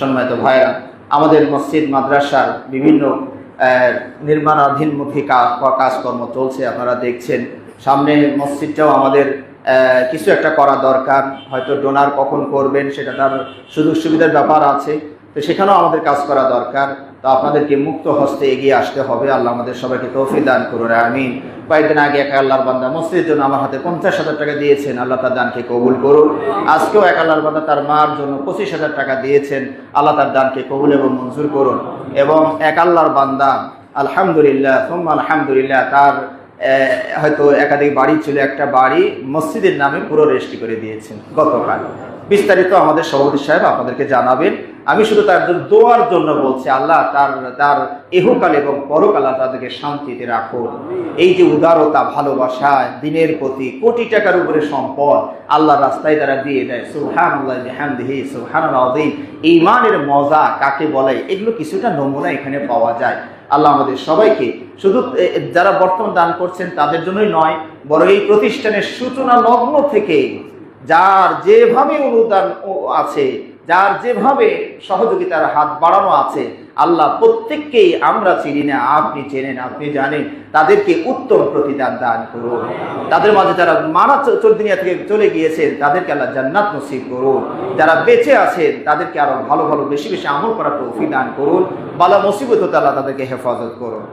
সম্মানিত ভাইরা, আমাদের মসজিদ মাদ্রাসার বিভিন্ন নির্মাণাধীনমুখী কাজকর্ম চলছে, আপনারা দেখছেন। সামনে মসজিদটাও আমাদের কিছু একটা করা দরকার। হয়তো ডোনার কখন করবেন সেটা তার সুযোগ সুবিধার ব্যাপার আছে, তো সেখানেও আমাদের কাজ করা দরকার। তো আপনাদেরকে মুক্ত হস্তে এগিয়ে আসতে হবে। আল্লাহ আমাদের সবাইকে তৌফিক দান করুন, আমিন। কয়েকদিন আগে এক আল্লাহর বান্দা মসজিদের জন্য আমার হাতে 50,000 টাকা দিয়েছেন, আল্লাহ তার দানকে কবুল করুন। আজকেও এক আল্লাহর বান্দা তার মার জন্য 25,000 টাকা দিয়েছেন, আল্লাহ তার দানকে কবুল এবং মঞ্জুর করুন। এবং এক আল্লাহর বান্দা আলহামদুলিল্লাহ সুম্মা আলহামদুলিল্লাহ, তার হয়তো একাধিক বাড়ি ছিল, একটা বাড়ি মসজিদের নামে পুরো রেজিস্ট্রি করে দিয়েছেন গতকাল। বিস্তারিত আমাদের সভাপতি সাহেব আপনাদেরকে জানাবেন। আমি শুধু তার জন্য দোয়ার জন্য বলছি, আল্লাহ তার ইহকাল এবং পরকাল তাদেরকে শান্তিতে রাখুন। এই যে উদারতা, ভালোবাসা, দিনের প্রতি কোটি টাকার উপরে সম্পদ আল্লাহর রাস্তায় তারা দিয়ে দেয়, সুবহানাল্লাহ বিহামদিহি সুবহানাল আযীম। ঈমানের মজা কাকে বলে, এগুলো কিছুটা নমুনা এখানে পাওয়া যায়। আল্লাহ আমাদের সবাইকে, শুধু যারা বর্তমান দান করছেন তাদের জন্যই নয়, বরং এই প্রতিষ্ঠানের সূচনা লগ্ন থেকে যার যেভাবে অনুদান আছে, যার যেভাবে সহযোগিতার হাত বাড়ানো আছে, আল্লাহ প্রত্যেককেই, আমরা চিনি না, আপনি চেনেন, আপনি জানেন, তাদেরকে উত্তম প্রতিদান দান করুন। তাদের মাঝে যারা দুনিয়া থেকে চলে গিয়েছেন তাদেরকে আল্লাহ জান্নাত নসিব করুন। যারা বেঁচে আছেন তাদেরকে আরো ভালো ভালো বেশি বেশি আমল করার তৌফিক দান করুন। বালা মুসিবত হতে আল্লাহ তাদেরকে হেফাজত করুন।